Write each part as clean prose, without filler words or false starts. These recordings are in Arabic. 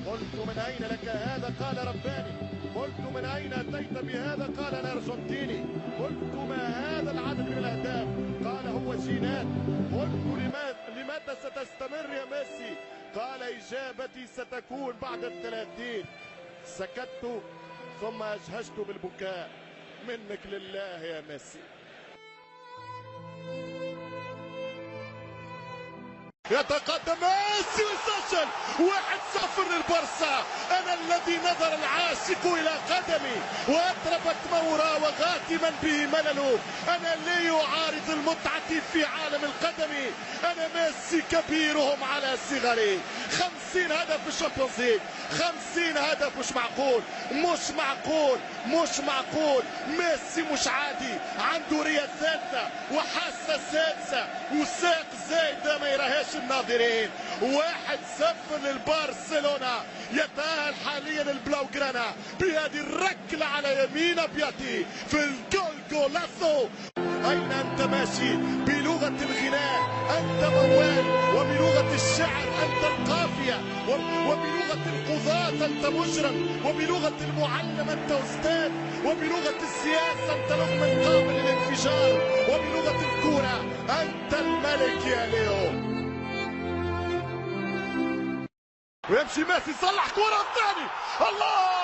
قلت من أين لك هذا؟ قال رباني. قلت من أين أتيت بهذا؟ قال أنا أرجنتيني. قلت ما هذا العدد من الأهداف؟ قال هو جينات. قلت لمتى ستستمر يا ميسي؟ قال إجابتي ستكون بعد 30. سكت ثم أجهشت بالبكاء. منك لله يا ميسي. يتقدم ميسي ويسجل 1-0 للبرسا. انا الذي نظر العاشق الى قدمي واتربت مراوغاتي من به ملل. انا اللي يعارض المتعة في عالم القدم. انا ميسي كبيرهم على صغري. 50 هدف في الشامبيونز ليج، 50 هدف. مش معقول، مش معقول، مش معقول. ميسي مش عادي، عنده ريا ثالثة وحاسة سادسة وساق زايدة ما يراهاش الناظرين. 1-0 للبرشلونة. يتأهل حاليا البلاوغرانا بهذه الركلة على يمين ابياتي في الجول جولاسو. أين أنت ماشي؟ بلغة الغناء أنت موال، وبلغة الشعر أنت القافية، وبلغة القضاة أنت مجرم، وبلغة المعلم أنت أستاذ، وبلغة السياسة أنت لغم قابل للانفجار، وبلغة الكورة أنت الملك يا ليو. ويمشي ميسي يصلح كورة الثاني. الله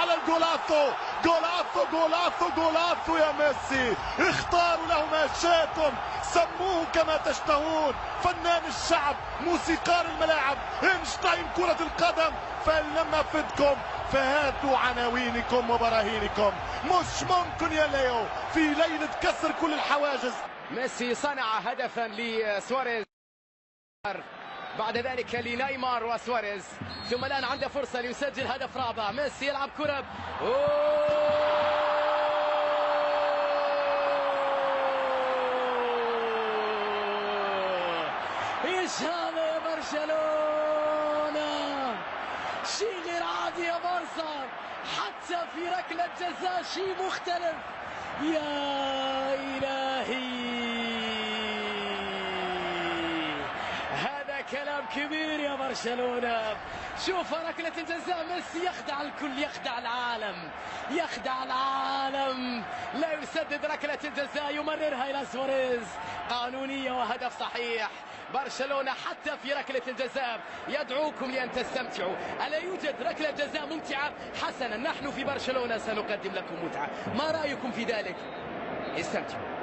على الجولاتو، جولاتو جولاتو جولاتو يا ميسي. اختاروا له ما شئتم، سموه كما تشتهون. فنان الشعب، موسيقار الملاعب، اينشتاين كرة القدم. فإن لم أفدكم فهاتوا عناوينكم وبراهينكم. مش ممكن يا ليو في ليلة كسر كل الحواجز. ميسي صنع هدفا لسواريز، بعد ذلك لنيمار وسواريز، ثم الآن عنده فرصة ليسجل هدف رابع. ميسي يلعب كرة، ايش هذا يا برشلونة؟ شيء غير عادي يا بارسا، حتى في ركلة جزاء شيء مختلف. يا إلهي، كلام كبير يا برشلونة. شوف ركلة الجزاء، ميسي يخدع الكل، يخدع العالم، يخدع العالم. لا يسدد ركلة الجزاء، يمررها إلى سواريز. قانونية وهدف صحيح. برشلونة حتى في ركلة الجزاء يدعوكم لأن تستمتعوا. ألا يوجد ركلة جزاء ممتعة؟ حسنا، نحن في برشلونة سنقدم لكم متعة. ما رأيكم في ذلك؟ استمتعوا.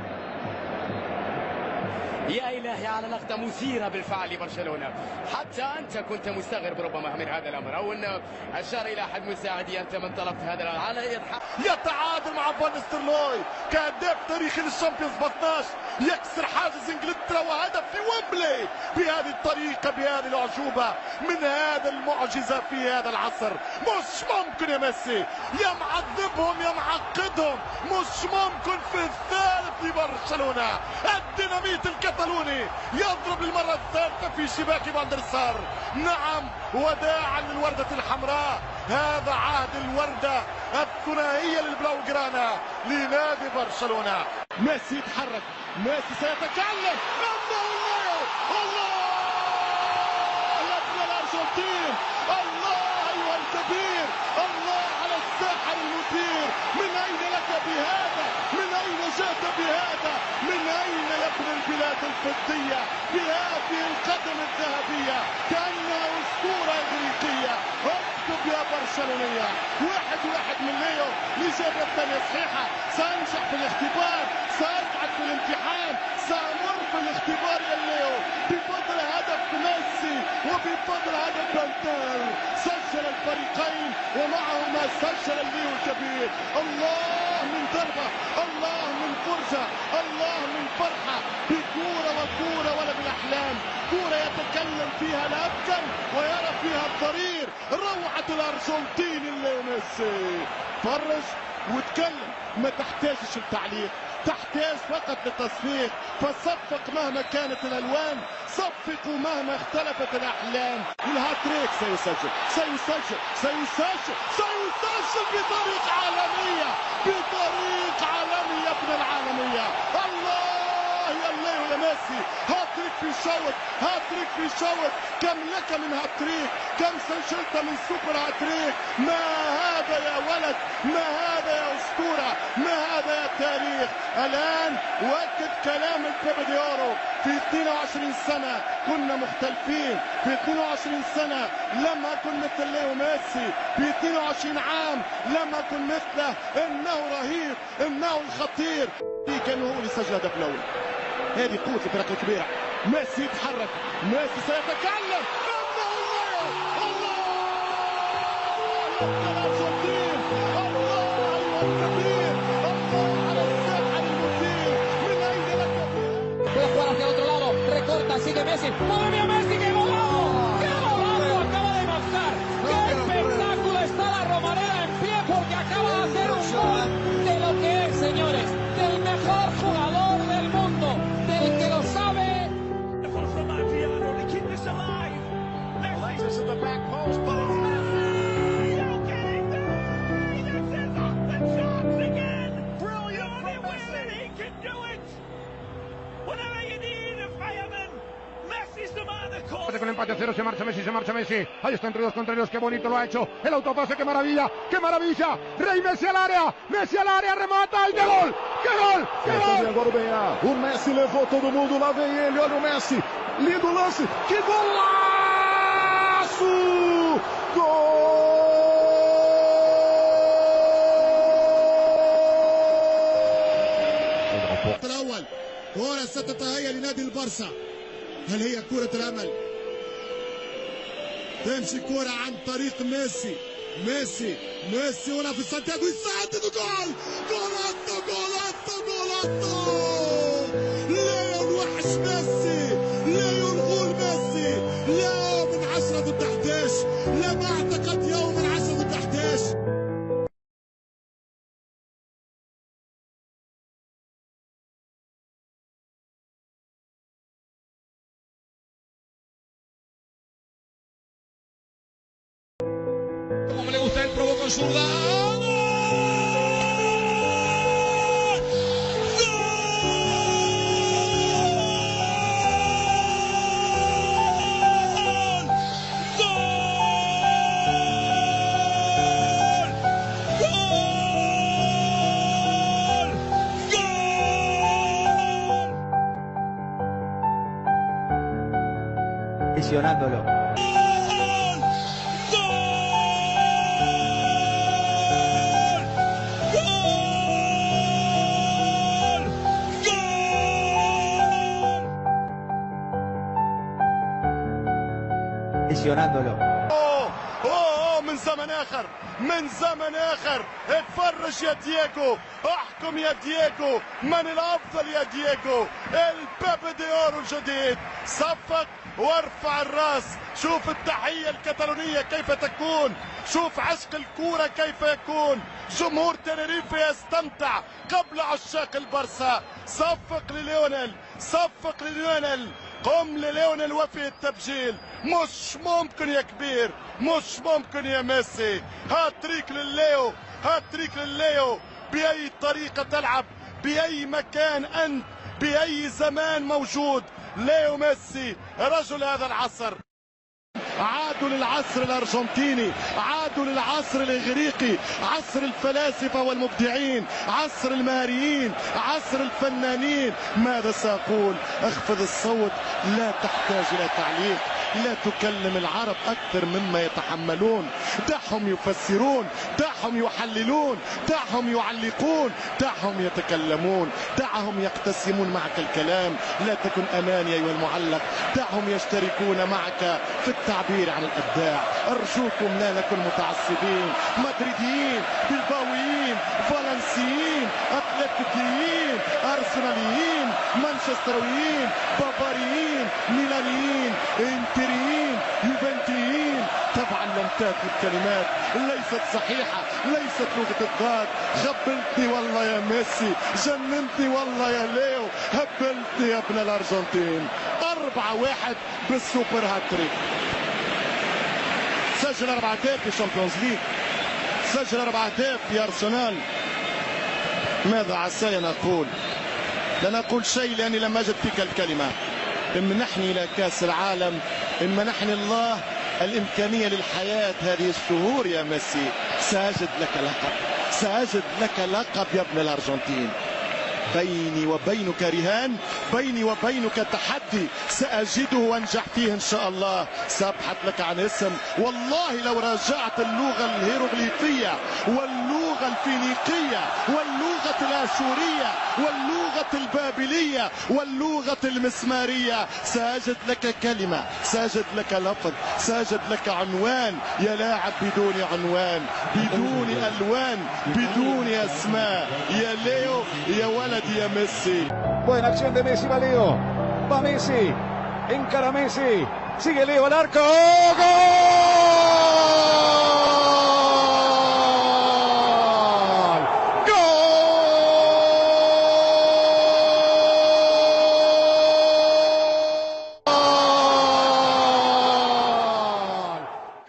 يا إلهي على لقطة مثيرة بالفعل لبرشلونة. حتى أنت كنت مستغرب ربما من هذا الأمر، أو أنه أشار إلى أحد مساعدي أنت من طلبت هذا الأمر. على إضحاك يتعادل مع فان نيستلروي كهداف تاريخي للشامبيونز ب 12، يكسر حاجز انجلترا وهدف في ويمبلي بهذه الطريقة، بهذه الأعجوبة، من هذا المعجزة في هذا العصر. مش ممكن يا ميسي، يا معذبهم يا معقدهم. مش ممكن في الثالث لبرشلونة. الديناميت الكتالوني يضرب للمرة الثالثة في شباك فان دير سار. نعم، وداعا للوردة الحمراء. هذا عهد الوردة الثنائية للبلاوغرانا لنادي برشلونة. ميسي يتحرك، ميسي سيتكلم. الله الله يا ابن الأرجنتين، الله أيها الكبير، الله على الساحر المثير. من أين لك بهذا؟ من أين جئت بهذا؟ من أين يا ابن البلاد الفضية بهذه القدم الذهبية كأنها أسطورة إغريقية؟ اكتب يا برشلونية. 1-1 من ليو. الإجابة الثانية صحيحة. سأنجح في الاختبار، سأبعد في الامتحان، سأمر في الاختبار يا ليو بفضل هدف ميسي وبفضل هدف بنتال. سجل الفريقين ومعهما سجل الليو الكبير. الله من ضربة، الله من فرجة، الله من فرحة بكورة وكورة ولا بالأحلام. كورة يتكلم فيها الأبكم ويرى فيها الضرير. روعة الأرجنتين اللي ميسي. فرج وتكلم، ما تحتاجش التعليق، تحتاج فقط للتصفيق. فصفق مهما كانت الألوان، صفقوا مهما اختلفت الأحلام. الهاتريك سيسجل سيسجل سيسجل سيسجل بطريقة عالمية، بطريقة عالمية يا ابن العالمية. الله يا الليل يا ميسي. هاتريك في شوط، هاتريك في شوط. كم لك من هاتريك؟ كم ايش انت من سوبر هاتريك؟ ما هذا يا ولد؟ ما هذا يا اسطوره؟ ما هذا يا تاريخ؟ الان واكد كلام البيبي ديورو، في 22 سنه كنا مختلفين، في 22 سنه لم اكن مثل ليو ميسي، في 22 عام لم اكن مثله، انه رهيب، انه الخطير. كان هو اللي سجل هدف الاول. هذه قوه الفرق الكبيره. ميسي يتحرك، ميسي سيتكلم، انه الله الارجنتين، الله ايها الكبير، الله على الساحه المثير، من اين لك؟ Puede jugar hacia el otro lado, recorta, sigue Messi. ¡Madre mía, Messi, qué golazo! ¡Qué golazo acaba de marcar! ¡Qué espectáculo! Está la Romareda en pie porque acaba de hacer un gol de lo que es, señores, del mejor jugador del mundo, del que lo sabe. Con empate a 0 se marcha Messi. Ahí está entre dos contrarios, qué bonito lo ha hecho. El autopase, qué maravilla, qué maravilla. Rey Messi al área, remata y ¡qué gol! ¡Qué gol! ¡Qué gol! Agora o Benhar, o Messi levou todo mundo, lá vem ele, olha o Messi, lindo lance, que golaço! جول! الأول كرة ستتهيأ لنادي البرصا. هل هي كرة الأمل؟ تمشي كرة عن طريق ميسي، ميسي هنا في سانتياغو يسدد جول! جولاتو! ليون وحش ميسي، ليون غول ميسي، لا من 10 ضد 11، لم أعتقد يوم من 10 ضد 11. Como me le gusta, él probó con zurda. Visionándolo. Visionándolo. من زمن آخر اتفرج يا دييغو، احكم يا دييغو، من الأفضل يا دييغو؟ البيبي ديورو الجديد، صفق وارفع الراس، شوف التحية الكتالونية كيف تكون، شوف عشق الكورة كيف يكون، جمهور تنريفة يستمتع قبل عشاق البرسا. صفق لليونيل، قم لليونيل وفي التبجيل. مش ممكن يا كبير، مش ممكن يا ميسي. هاتريك لليو، بأي طريقة تلعب، بأي مكان أنت، بأي زمان موجود، ليو ميسي رجل هذا العصر. عادوا للعصر الأرجنتيني، عادوا للعصر الإغريقي، عصر الفلاسفة والمبدعين، عصر المهاريين، عصر الفنانين. ماذا سأقول؟ اخفض الصوت، لا تحتاج إلى تعليق، لا تكلم العرب أكثر مما يتحملون. دعهم يفسرون، دعهم يحللون، دعهم يعلقون، دعهم يتكلمون، دعهم يقتسمون معك الكلام. لا تكن أماني أيها المعلق، دعهم يشتركون معك في التعبير عن الإبداع. أرجوكم لا نكن متعصبين، مدريديين، بلباويين، فالنسيين، أتلتيكيين، أرسناليين، مانشسترويين، بافاريين، ميلانيين، انتريين، يوفنتيين. طبعا لم تأتي الكلمات، ليست صحيحة، ليست لغة الضاد. غبلتني والله يا ميسي، جننتني والله يا ليو، هبلتني يا ابن الأرجنتين. 4-1 بالسوبر هاتريك. سجل 4 أهداف في الشامبيونز ليج، سجل 4 أهداف في أرسنال. ماذا عساي أن أقول؟ لن أقول شيء لأني لم أجد فيك الكلمة. إن منحني إلى كأس العالم، إن منحني الله الإمكانية للحياة هذه الشهور يا ميسي. سأجد لك لقب، سأجد لك لقب يا ابن الأرجنتين. بيني وبينك رهان، بيني وبينك تحدي سأجده وانجح فيه إن شاء الله. سأبحث لك عن اسم، والله لو راجعت اللغة الهيروغليفية واللغة الفينيقية واللغة الآشورية واللغة البابلية واللغة المسمارية سأجد لك كلمة، سأجد لك لفظ، سأجد لك عنوان. يا لاعب بدون عنوان، بدون ألوان، بدون أسماء. يا ليو يا ولد يا ميسي. Buena acción de Messi, va Leo, va Messi, encara Messi, sigue Leo al arco, ¡gol!